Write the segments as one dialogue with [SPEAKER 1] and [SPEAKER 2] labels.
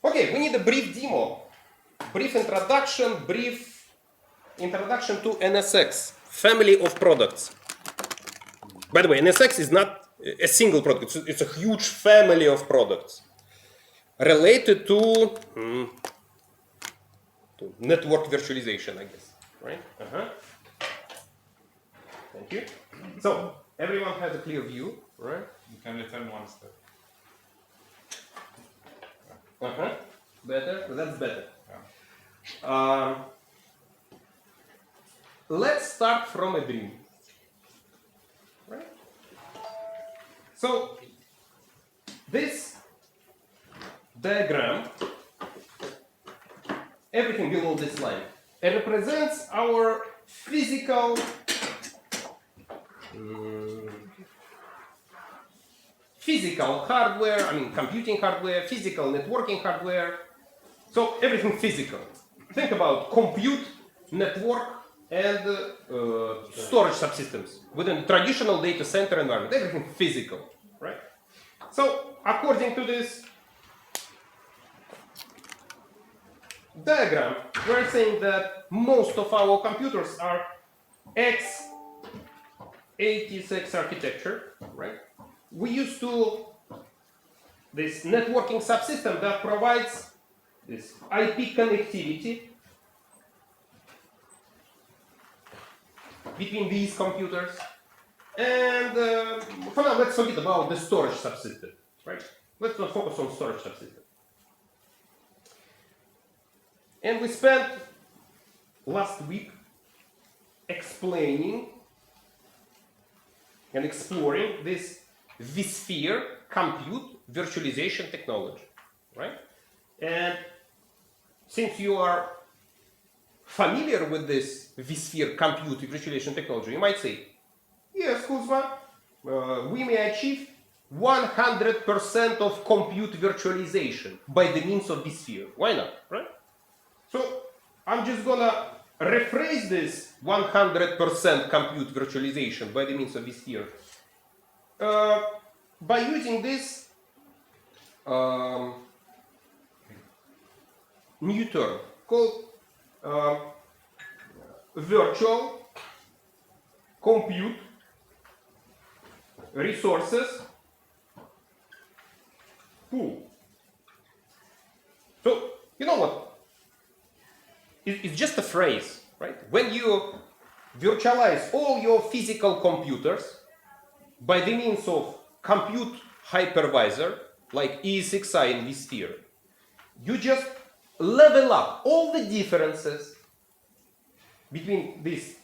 [SPEAKER 1] Okay, we need a brief demo, brief introduction to NSX, family of products. By the way, NSX is not a single product, it's a huge family of products related to network virtualization, I guess, right? Thank you. So, everyone has a clear view, right?
[SPEAKER 2] You can return one step.
[SPEAKER 1] Better? That's better.
[SPEAKER 2] Yeah.
[SPEAKER 1] Let's start from a dream. Right? So, this diagram, everything below this line, it represents our physical hardware, computing hardware, physical networking hardware. So everything physical. Think about compute, network, and storage subsystems within traditional data center environment. Everything physical, right? So according to this diagram, we're saying that most of our computers are x86 architecture, right? We used this networking subsystem that provides this IP connectivity between these computers. And for now, let's forget about the storage subsystem, right? Let's not focus on storage subsystem. And we spent last week explaining and exploring this vSphere compute virtualization technology, right? And since you are familiar with this vSphere compute virtualization technology, you might say, yes, Kuzma, we may achieve 100% of compute virtualization by the means of vSphere. Why not, right? So I'm just gonna rephrase this 100% compute virtualization by the means of vSphere by using this new term called virtual compute resources pool. So, you know what? It's just a phrase, right? When you virtualize all your physical computers by the means of compute hypervisor, like ESXi in vSphere, you just level up all the differences between these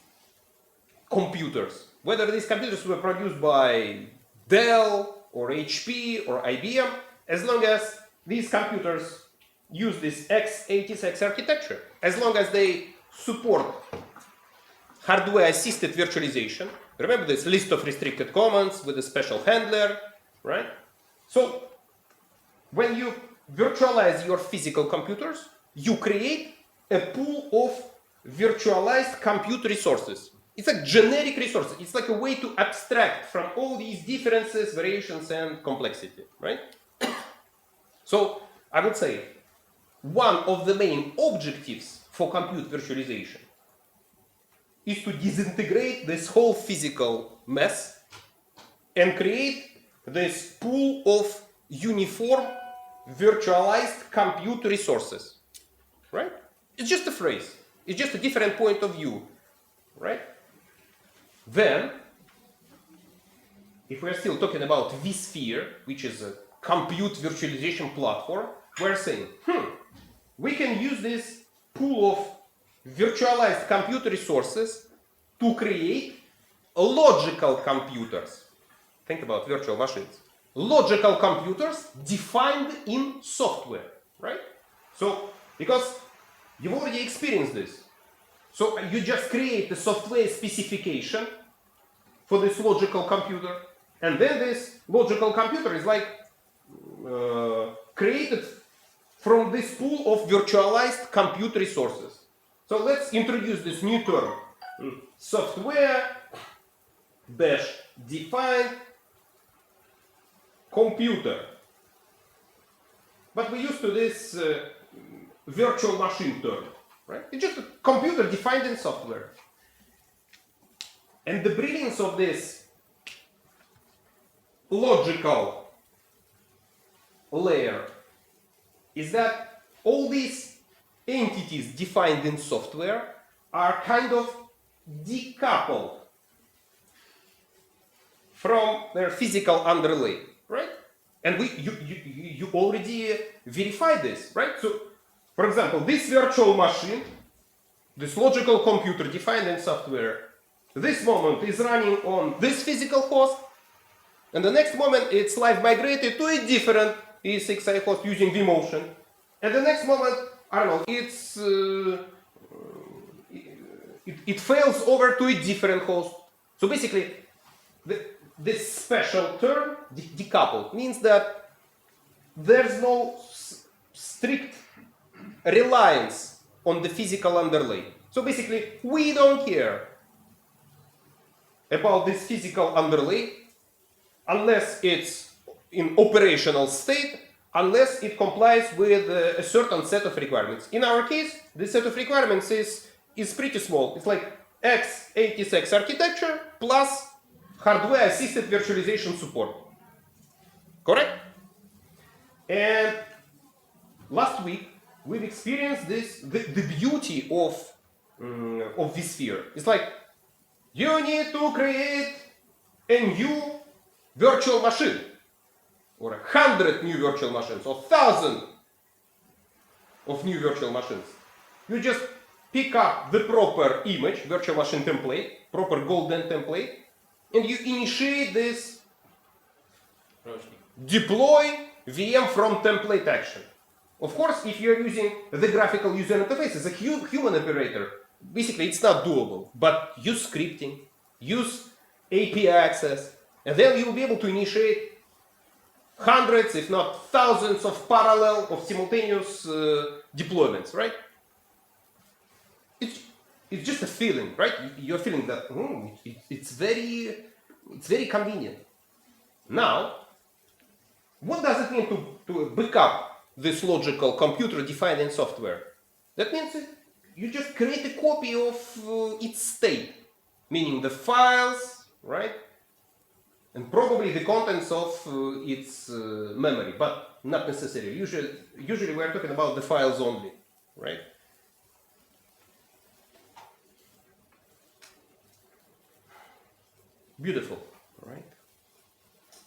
[SPEAKER 1] computers, whether these computers were produced by Dell or HP or IBM, as long as these computers use this x86 architecture, as long as they support hardware-assisted virtualization. Remember this list of restricted commands with a special handler, right? So when you virtualize your physical computers, you create a pool of virtualized compute resources. It's like generic resources. It's like a way to abstract from all these differences, variations, and complexity, right? So I would say one of the main objectives for compute virtualization is to disintegrate this whole physical mess and create this pool of uniform virtualized compute resources, right? It's just a phrase. It's just a different point of view, right? Then, if we're still talking about vSphere, which is a compute virtualization platform, we're saying, we can use this pool of virtualized compute resources to create logical computers. Think about virtual machines. Logical computers defined in software, right? So, because you've already experienced this. So you just create the software specification for this logical computer, and then this logical computer is like created from this pool of virtualized compute resources. So let's introduce this new term, software-defined computer. but we used to this virtual machine term, right? It's just a computer defined in software. And the brilliance of this logical layer is that all these entities defined in software are kind of decoupled from their physical underlay, right? And you already verified this, right? So, for example, this virtual machine, this logical computer defined in software, this moment is running on this physical host, and the next moment it's live migrated to a different ESXi host using vMotion, and the next moment, I don't know, it fails over to a different host. So basically, this special term, decoupled, means that there's no strict reliance on the physical underlay. So basically, we don't care about this physical underlay unless it's in operational state, unless it complies with a certain set of requirements. In our case, the set of requirements is pretty small. It's like x86 architecture plus hardware-assisted virtualization support. Correct? And last week, we've experienced this, the beauty of vSphere. It's like, you need to create a new virtual machine, or 100 new virtual machines, or 1,000 of new virtual machines. You just pick up the proper image, virtual machine template, proper golden template, and you initiate this deploy VM from template action. Of course, if you're using the graphical user interface as a human operator, basically it's not doable. But use scripting, use API access, and then you'll be able to initiate hundreds, if not thousands, of parallel, of simultaneous deployments, right? It's just a feeling, right? You're feeling that it's very convenient. Now, what does it mean to back up this logical computer defined in software? That means you just create a copy of its state, meaning the files, right? And probably the contents of its memory, but not necessarily. Usually we're talking about the files only, right? Beautiful, right?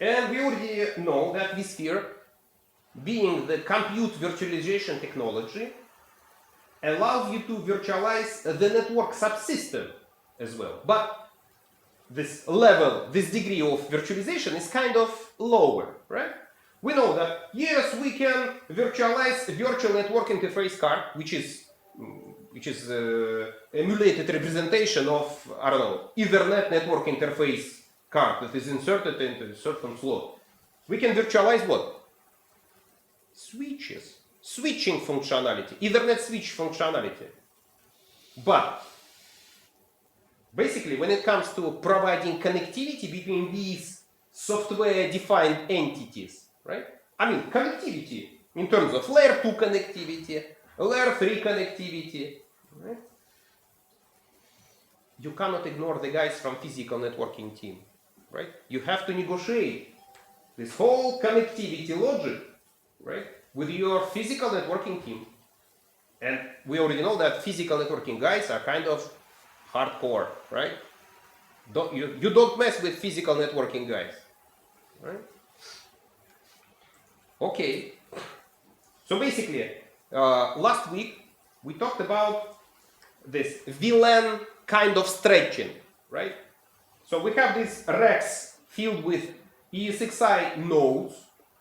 [SPEAKER 1] And we already know that vSphere, being the compute virtualization technology, allows you to virtualize the network subsystem as well. But this level, this degree of virtualization is kind of lower, right? We know that, yes, we can virtualize a virtual network interface card, which is emulated representation of, I don't know, Ethernet network interface card that is inserted into a certain slot. We can virtualize what? Switches, switching functionality, Ethernet switch functionality. But basically, when it comes to providing connectivity between these software-defined entities, right? I mean, connectivity in terms of layer 2 connectivity, layer 3 connectivity, right? You cannot ignore the guys from physical networking team, right? You have to negotiate this whole connectivity logic, right, with your physical networking team. And we already know that physical networking guys are kind of hardcore, right? You don't mess with physical networking guys, right? Okay. So basically, last week we talked about this VLAN kind of stretching, right? So we have these racks filled with ESXi nodes.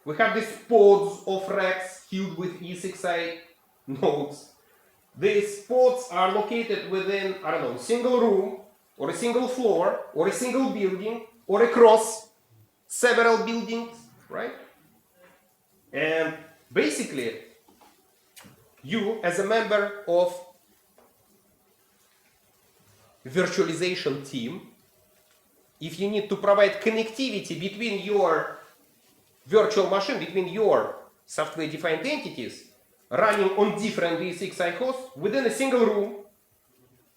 [SPEAKER 1] We have these pods of racks filled with ESXi nodes. These pods are located within, I don't know, a single room, or a single floor, or a single building, or across several buildings, right? And basically, you, as a member of virtualization team, if you need to provide connectivity between your virtual machine, between your software-defined entities running on different ESXi hosts within a single room,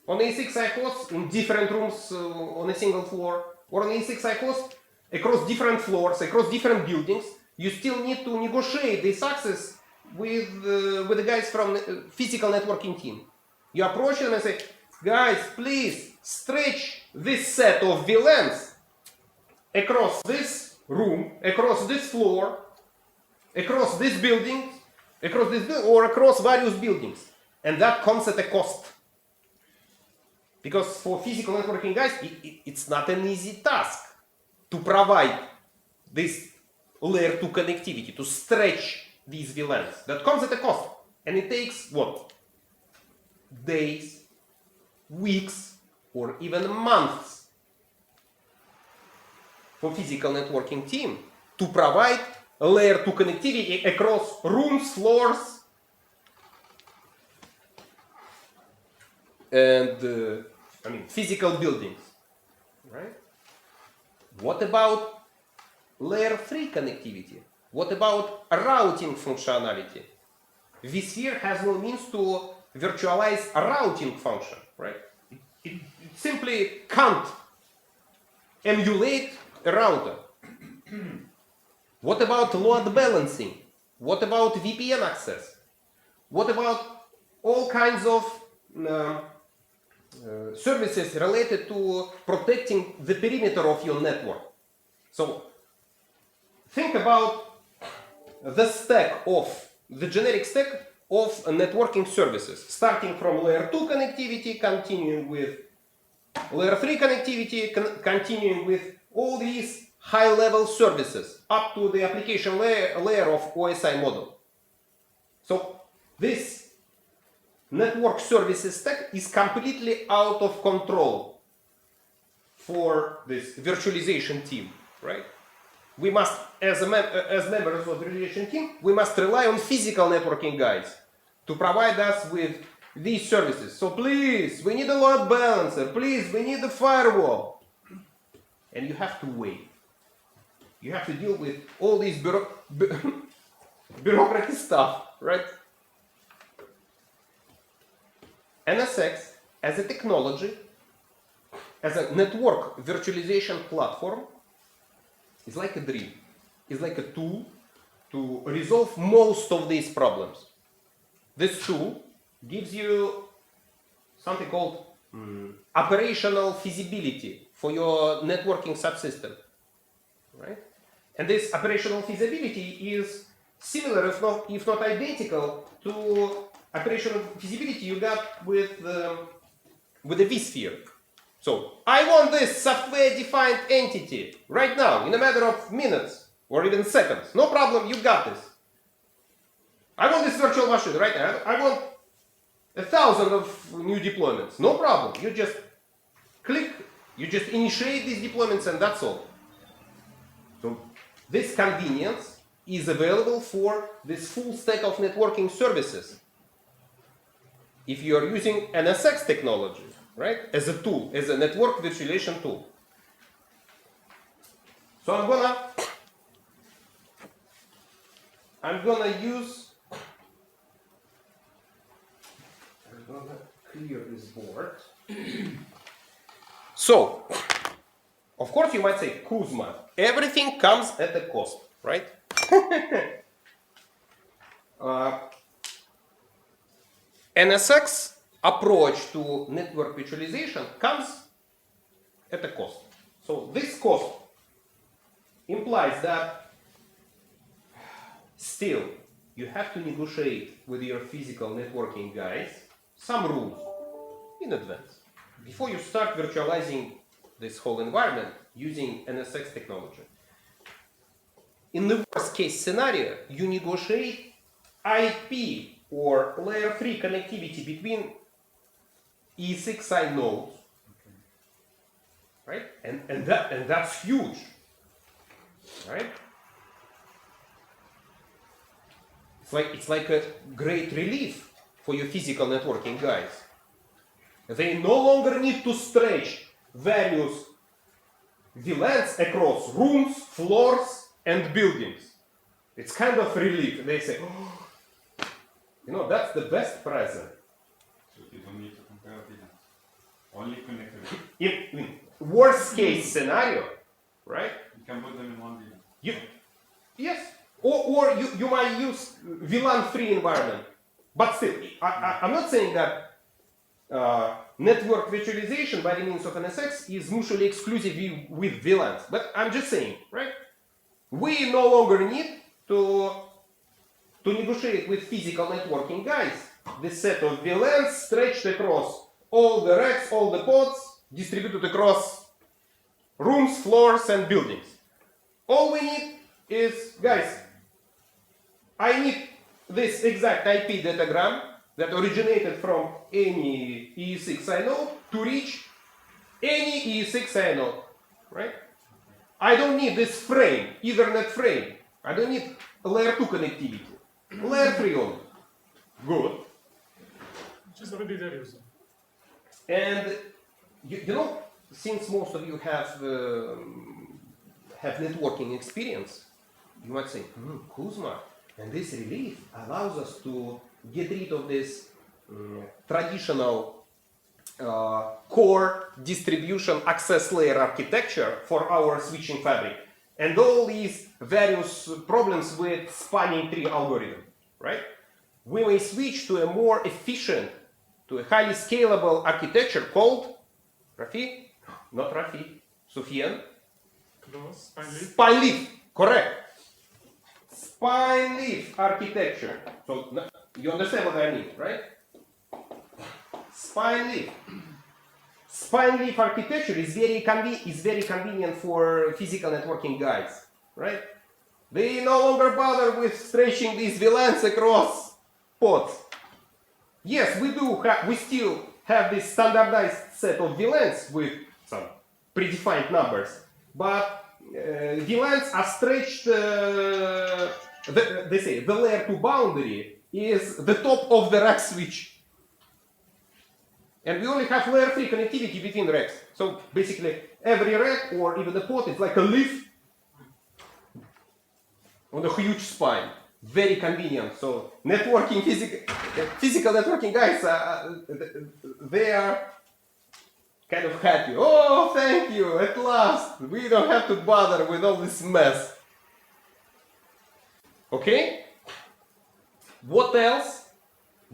[SPEAKER 1] on ESXi hosts in different rooms on a single floor, or on ESXi hosts across different floors, across different buildings. You still need to negotiate this access with the guys from the physical networking team. You approach them and say, guys, please stretch this set of VLANs across this room, across this floor, across this building, or across various buildings. And that comes at a cost. Because for physical networking guys, it's not an easy task to provide this layer 2 connectivity, to stretch these VLANs. That comes at a cost. And it takes what? Days, weeks, or even months for physical networking team to provide a layer 2 connectivity across rooms, floors, and physical buildings, right? What about layer 3 connectivity? What about routing functionality? vSphere has no means to virtualize a routing function, right? It simply can't emulate a router. What about load balancing? What about VPN access? What about all kinds of services related to protecting the perimeter of your network? So think about the generic stack of networking services, starting from layer 2 connectivity, continuing with layer 3 connectivity, continuing with all these high-level services up to the application layer of OSI model. So this network services stack is completely out of control for this virtualization team, right? We must, as members of the virtualization team, we must rely on physical networking guys to provide us with these services. So please, we need a load balancer. Please, we need a firewall. And you have to wait. You have to deal with all these bureaucratic stuff, right? NSX as a technology, as a network virtualization platform, is like a dream. It's like a tool to resolve most of these problems. This tool gives you something called operational feasibility for your networking subsystem, right? And this operational feasibility is similar, if not identical, to operational feasibility you got with the vSphere. So I want this software-defined entity right now, in a matter of minutes or even seconds. No problem, you got this. I want this virtual machine right now. I want 1,000 of new deployments. No problem. You just click, you just initiate these deployments, and that's all. So this convenience is available for this full stack of networking services. If you are using NSX technology, right, as a tool, as a network virtualization tool. So I'm gonna clear this board. So, of course you might say, Kuzma, everything comes at a cost, right? NSX approach to network virtualization comes at a cost. So this cost implies that still you have to negotiate with your physical networking guys some rules in advance before you start virtualizing this whole environment using NSX technology. In the worst case scenario, you negotiate IP or layer 3 connectivity between ESXi nodes, right? And that's huge, right? It's like a great relief for your physical networking guys. They no longer need to stretch various VLANs across rooms, floors, and buildings. It's kind of relief. They say, oh, you know, that's the best present.
[SPEAKER 2] So you don't need to compare VLANs. Only connectivity.
[SPEAKER 1] In worst case scenario, right?
[SPEAKER 2] You can put them in one VLAN.
[SPEAKER 1] Yes. Or you might use VLAN-free environment. But still, I'm not saying that network virtualization by the means of NSX is mutually exclusive with VLANs. But I'm just saying, right? We no longer need to negotiate with physical networking guys this set of VLANs stretched across all the racks, all the pods, distributed across rooms, floors, and buildings. All we need is, guys, I need this exact IP datagram that originated from any EE6 I know to reach any EE6 I know, right? I don't need this frame, Ethernet frame. I don't need layer 2 connectivity. Layer 3 only. Good.
[SPEAKER 3] Which is already there, user.
[SPEAKER 1] And you know, since most of you have networking experience, you might say, Kuzma, and this relief allows us to get rid of this traditional core distribution access layer architecture for our switching fabric and all these various problems with spanning tree algorithm, right? We may switch to a more efficient, to a highly scalable architecture called Rafi? Not Rafi, Sufyan.
[SPEAKER 3] Close, finally.
[SPEAKER 1] Spine leaf, correct. Spine leaf architecture. So you understand what I mean, right? Spine leaf. Spine leaf architecture is very convenient for physical networking guys, right? They no longer bother with stretching these VLANs across pods. Yes, we still have this standardized set of VLANs with some predefined numbers, but VLANs are stretched. They say the layer 2 boundary is the top of the rack switch. And we only have layer 3 connectivity between racks. So basically, every rack or even the pod is like a leaf on a huge spine. Very convenient. So networking, physical networking guys, they are kind of happy. Oh, thank you, at last. We don't have to bother with all this mess. Okay? What else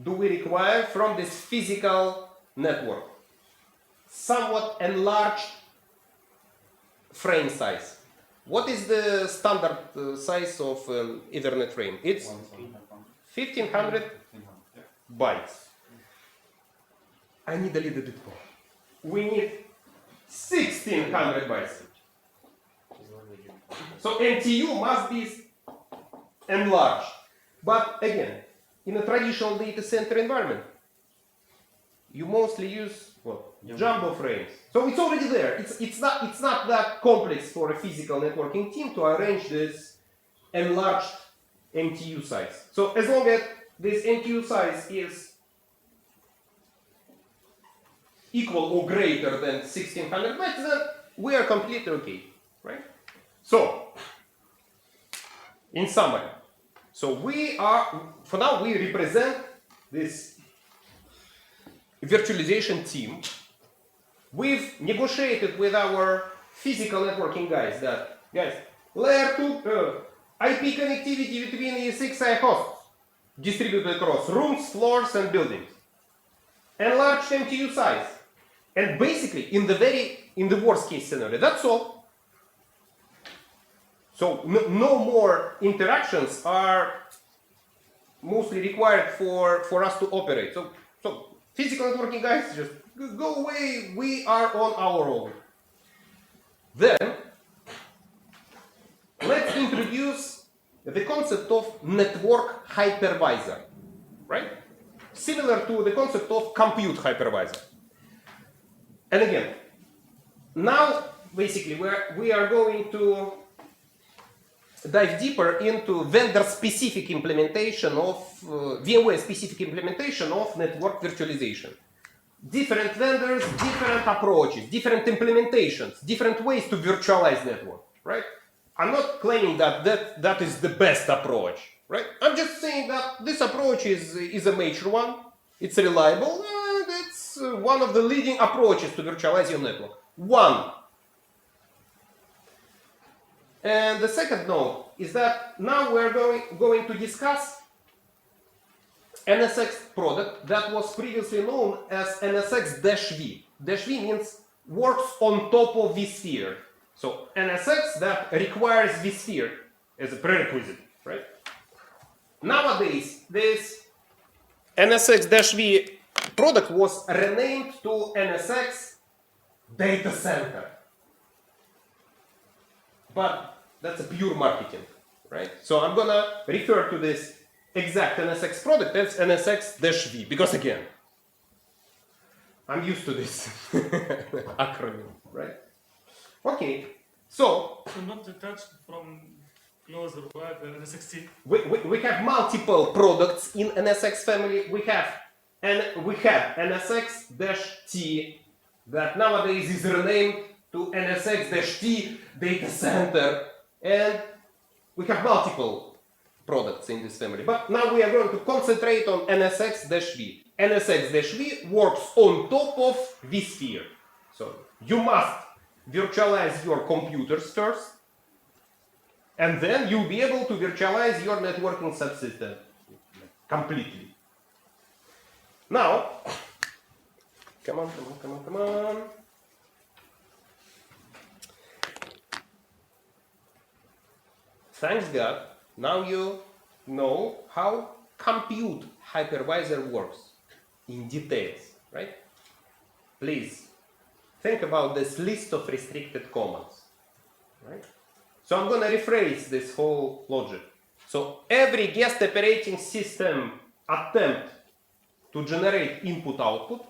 [SPEAKER 1] do we require from this physical network? Somewhat enlarged frame size. What is the standard size of Ethernet frame? It's 1500 bytes. I need a little bit more. We need 1600 bytes. So MTU must be enlarged. But again, in a traditional data center environment, you mostly use jumbo frames. So it's already there. It's not that complex for a physical networking team to arrange this enlarged MTU size. So as long as this MTU size is equal or greater than 1600 bytes, then we are completely okay, right? So, in summary, for now we represent this virtualization team. We've negotiated with our physical networking guys that, layer 2 IP connectivity between EE6 hosts distributed across rooms, floors, and buildings. Enlarged MTU size. And basically, in the worst case scenario, that's all. So no more interactions are mostly required for us to operate. So physical networking guys, just go away. We are on our own. Then let's introduce the concept of network hypervisor, right? Similar to the concept of compute hypervisor. And again, now basically we are going to dive deeper into vendor-specific implementation of VMware-specific implementation of network virtualization. Different vendors, different approaches, different implementations, different ways to virtualize network, right? I'm not claiming that is the best approach, right? I'm just saying that this approach is a mature one, it's reliable, and it's one of the leading approaches to virtualize your network. One. And the second note is that now we're going to discuss NSX product that was previously known as NSX-V. -V means works on top of vSphere. So NSX that requires vSphere as a prerequisite, right? Nowadays, this NSX-V product was renamed to NSX Data Center. But that's a pure marketing, right? So I'm gonna refer to this exact NSX product as NSX-V because again, I'm used to this acronym, right? Okay, so
[SPEAKER 3] So not detached from closer web than NSX-T.
[SPEAKER 1] we have multiple products in NSX family. We have NSX-T that nowadays is renamed to NSX-T Data Center, and we have multiple products in this family. But now we are going to concentrate on NSX-V. NSX-V works on top of vSphere. So you must virtualize your computers first, and then you'll be able to virtualize your networking subsystem completely. Now, come on. Thanks God, now you know how compute hypervisor works in details, right? Please think about this list of restricted commands, right? So I'm going to rephrase this whole logic. So every guest operating system attempt to generate input-output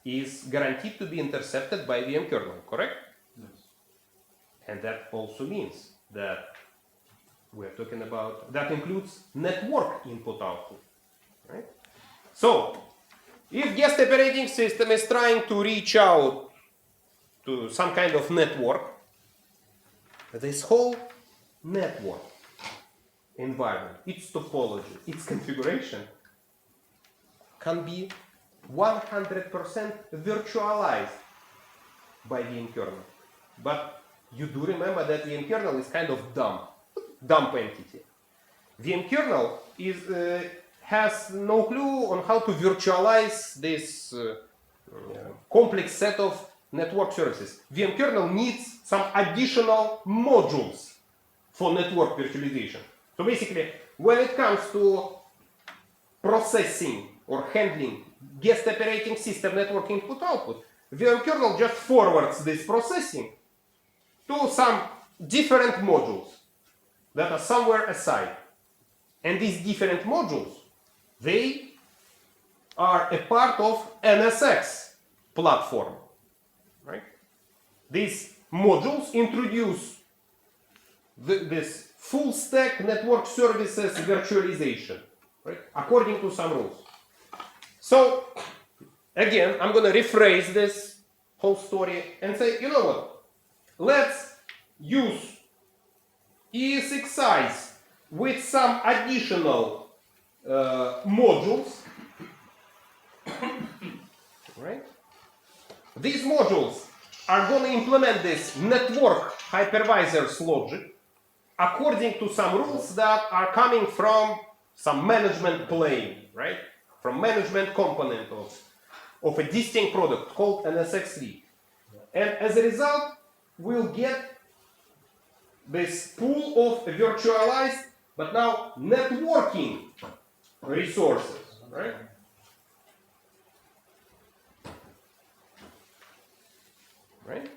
[SPEAKER 1] is guaranteed to be intercepted by VM kernel, correct?
[SPEAKER 2] Yes.
[SPEAKER 1] And that also means that we're talking about, that includes network input-output, right? So, if guest operating system is trying to reach out to some kind of network, this whole network environment, its topology, its configuration can be 100% virtualized by VM kernel. But you do remember that VM kernel is kind of dumb entity. VM kernel has no clue on how to virtualize this complex set of network services. VM kernel needs some additional modules for network virtualization. So basically, when it comes to processing or handling guest operating system network input-output, VM kernel just forwards this processing to some different modules that are somewhere aside. And these different modules, they are a part of NSX platform, right? These modules introduce this full stack network services virtualization, right? According to some rules. So, again, I'm going to rephrase this whole story and say, you know what? Let's use ESXi's with some additional modules, right? These modules are going to implement this network hypervisor's logic according to some rules that are coming from some management plane, right? From management component of a distinct product called NSX-V. And as a result, we'll get this pool of virtualized, but now networking resources, right? Right?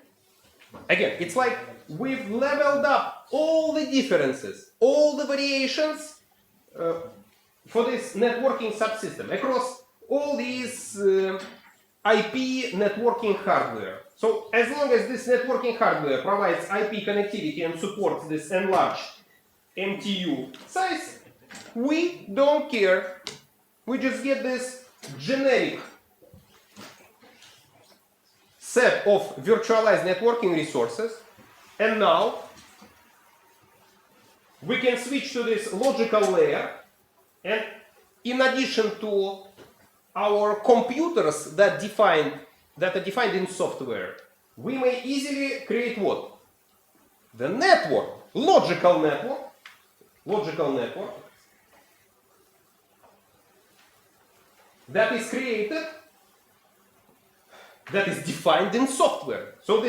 [SPEAKER 1] Again, it's like we've leveled up all the differences, all the variations for this networking subsystem across all these IP networking hardware. So as long as this networking hardware provides IP connectivity and supports this enlarged MTU size, we don't care. We just get this generic set of virtualized networking resources, and now we can switch to this logical layer, and in addition to our computers that are defined in software, we may easily create what? The network, logical network, that is created, that is defined in software. So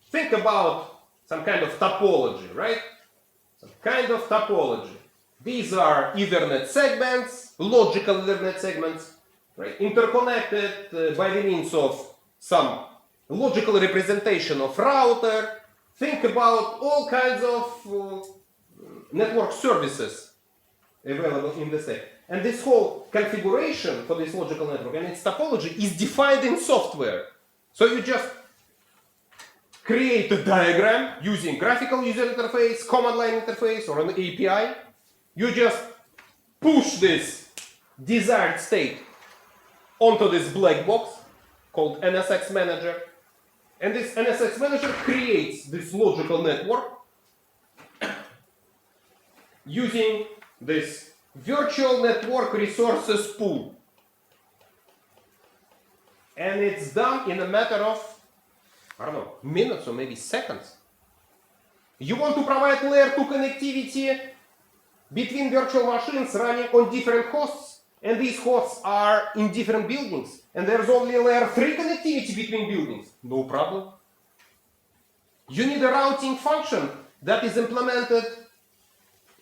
[SPEAKER 1] think about some kind of topology, right? Some kind of topology. These are Ethernet segments, logical Ethernet segments, right? Interconnected by the means of some logical representation of router. Think about all kinds of network services available in the stack. And this whole configuration for this logical network and its topology is defined in software. So you just create a diagram using graphical user interface, command line interface, or an API. You just push this desired state onto this black box called NSX Manager. And this NSX Manager creates this logical network using this virtual network resources pool. And it's done in a matter of, I don't know, minutes or maybe seconds. You want to provide layer 2 connectivity between virtual machines running on different hosts, and these hosts are in different buildings, and there's only layer 3 connectivity between buildings. No problem. You need a routing function that is implemented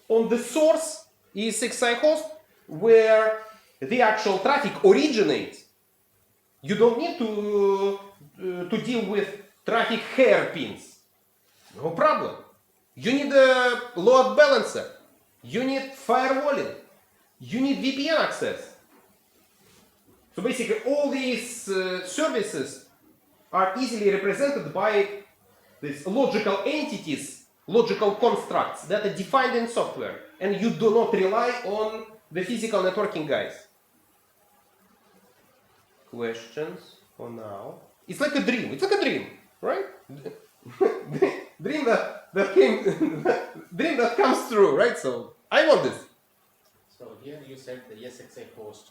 [SPEAKER 1] on the source ESXi host where the actual traffic originates. You don't need to deal with traffic hairpins. No problem. You need a load balancer. You need firewalling. You need VPN access. So basically all these services are easily represented by these logical entities, logical constructs that are defined in software, and you do not rely on the physical networking guys. Questions for now? It's like a dream. It's like a dream, right? dream that comes true, right? So I want this.
[SPEAKER 4] So here you said the ESXi host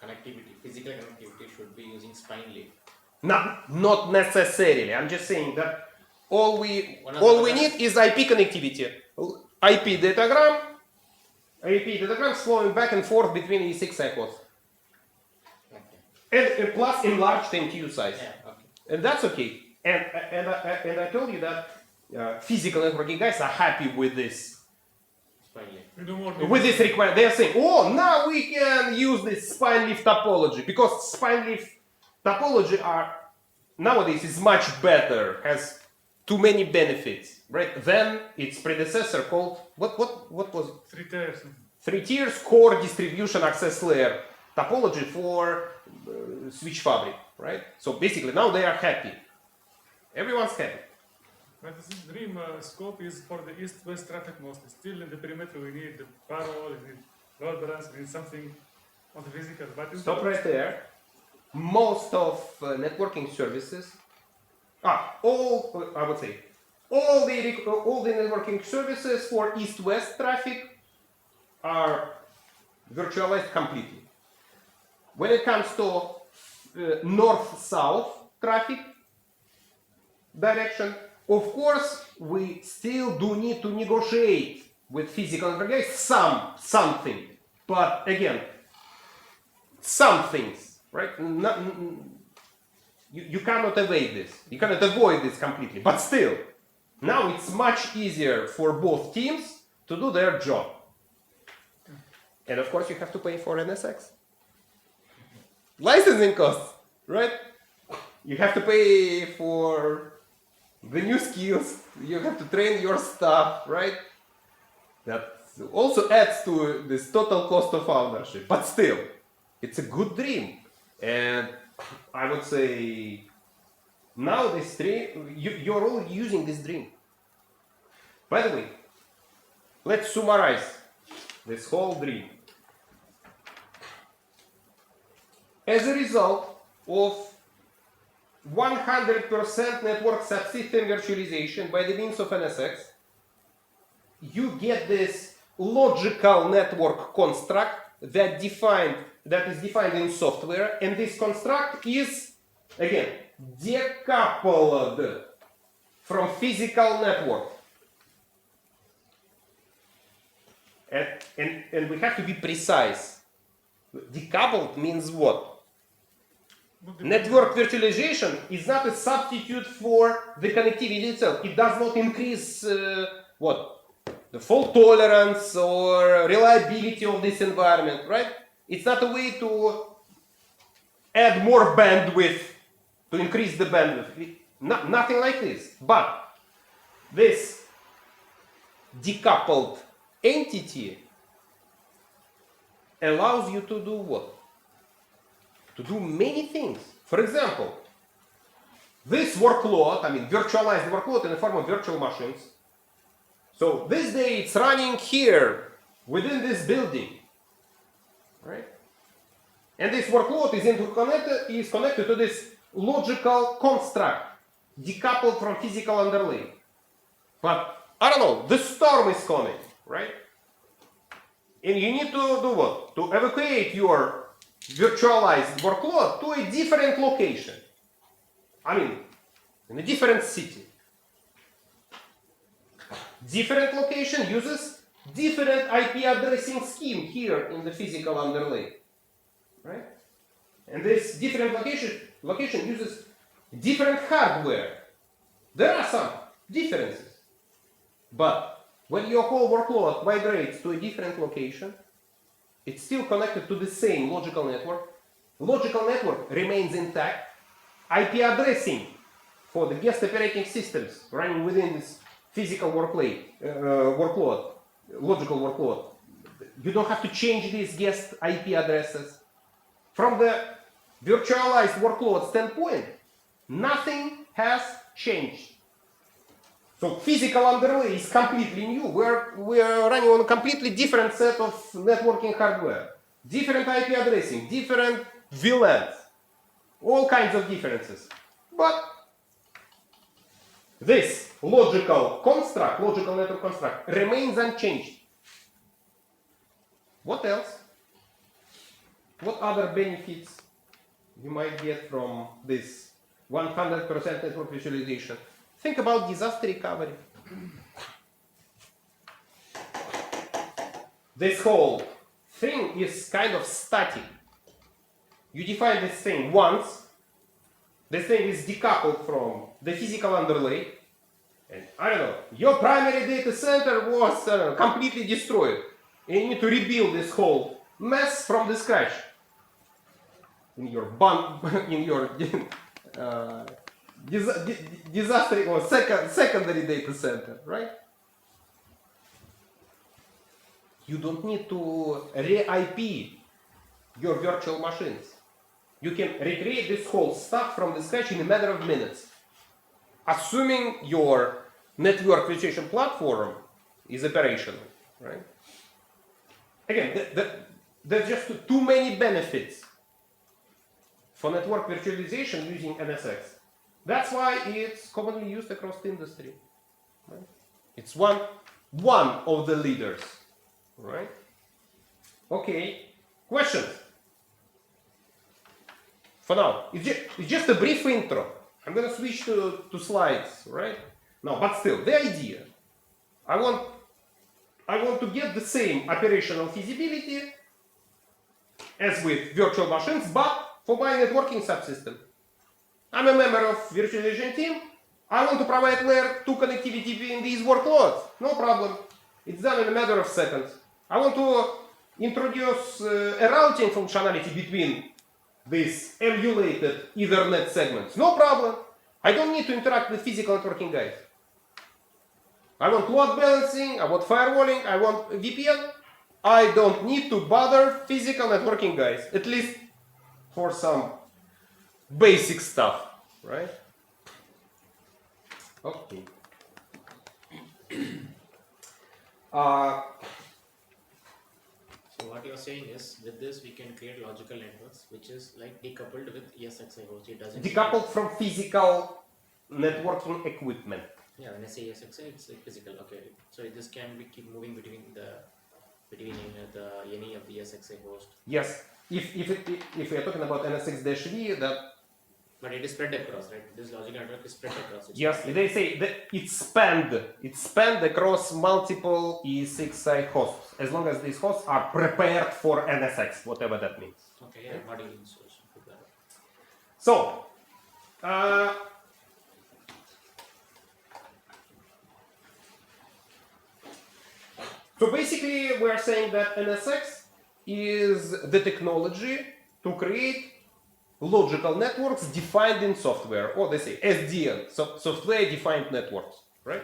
[SPEAKER 4] connectivity, physical connectivity should be using spine leaf.
[SPEAKER 1] Not necessarily. I'm just saying that all we need is IP connectivity. IP datagrams flowing back and forth between ESXi hosts.
[SPEAKER 4] Okay.
[SPEAKER 1] And plus enlarged MTU size.
[SPEAKER 4] Yeah, okay.
[SPEAKER 1] And that's okay. And I told you that physical networking guys are happy with this.
[SPEAKER 4] Spine leaf.
[SPEAKER 3] We do more.
[SPEAKER 1] With this requirement, they are saying, oh, now we can use this spine leaf topology, because spine leaf topology nowadays is much better, has too many benefits, right? Then its predecessor called what was it?
[SPEAKER 3] 3 tiers.
[SPEAKER 1] 3 tiers core distribution access layer topology for switch fabric, right? So basically now they are happy. Everyone's happy.
[SPEAKER 3] But this dream scope is for the east-west traffic mostly. Still in the perimeter we need the firewall, we need load balance, we need something on the physical. But
[SPEAKER 1] Stop right there. Most of networking services, I would say, all the networking services for east-west traffic are virtualized completely. When it comes to north-south traffic direction, of course, we still do need to negotiate with physical network something. But again, some things, right? You cannot evade this. You cannot avoid this completely. But still, now it's much easier for both teams to do their job. And of course, you have to pay for NSX. Licensing costs, right? You have to pay for the new skills. You have to train your staff, right? That also adds to this total cost of ownership. But still, it's a good dream. And I would say now this dream, you're all using this dream. By the way, let's summarize this whole dream. As a result of 100% network subsystem virtualization by the means of NSX, you get this logical network construct that is defined in software, and this construct is again decoupled from physical network. And we have to be precise. Decoupled means what? Network virtualization is not a substitute for the connectivity itself. It does not increase what? The fault tolerance or reliability of this environment, right? It's not a way to add more bandwidth, to increase the bandwidth. Nothing like this. But this decoupled entity allows you to do what? To do many things. For example, this workload, virtualized workload in the form of virtual machines. So this day it's running here within this building, right? And this workload is connected to this logical construct, decoupled from physical underlay. But I don't know, the storm is coming, right? And you need to do what? To evacuate your virtualized workload to a different location. In a different city. Different location uses different IP addressing scheme here in the physical underlay. Right? And this different location uses different hardware. There are some differences. But when your whole workload migrates to a different location, it's still connected to the same logical network. Logical network remains intact. IP addressing for the guest operating systems running within this physical workload, logical workload. You don't have to change these guest IP addresses. From the virtualized workload standpoint, nothing has changed. So physical underlay is completely new. We're running on a completely different set of networking hardware. Different IP addressing, different VLANs, all kinds of differences. But this logical network construct remains unchanged. What else? What other benefits you might get from this 100% network virtualization? Think about disaster recovery. This whole thing is kind of static. You define this thing once, this thing is decoupled from the physical underlay, and I don't know, your primary data center was completely destroyed, and you need to rebuild this whole mess from the scratch in your disaster or secondary data center, right? You don't need to re-IP your virtual machines. You can recreate this whole stuff from the scratch in a matter of minutes, assuming your network virtualization platform is operational, right? Again, there's just too many benefits for network virtualization using NSX. That's why it's commonly used across the industry. Right? It's one of the leaders, right? Okay, questions? For now, it's just a brief intro. I'm going to switch to slides, right? No, but still, the idea. I want to get the same operational feasibility as with virtual machines, but for my networking subsystem. I'm a member of virtualization team. I want to provide layer 2 connectivity between these workloads. No problem. It's done in a matter of seconds. I want to introduce a routing functionality between these emulated Ethernet segments. No problem. I don't need to interact with physical networking guys. I want load balancing, I want firewalling, I want VPN. I don't need to bother physical networking guys, at least for some basic stuff, right? Okay.
[SPEAKER 4] So what you're saying is, with this we can create logical networks, which is like decoupled with ESXi host. It doesn't
[SPEAKER 1] Decoupled from physical networking equipment.
[SPEAKER 4] Yeah, when I say ESXi, it's like physical. Okay, so this can be keep moving between any of the ESXi host.
[SPEAKER 1] Yes. If we are talking about NSX-V, that
[SPEAKER 4] But it is spread across, right? This logical network is spread across. It's
[SPEAKER 1] yes,
[SPEAKER 4] not like-
[SPEAKER 1] they say that it's spanned across multiple ESXi hosts, as long as these hosts are prepared for NSX, whatever that means.
[SPEAKER 4] Okay, yeah, module installation.
[SPEAKER 1] So, so basically, we are saying that NSX is the technology to create logical networks defined in software, or they say SDN, software defined networks, right?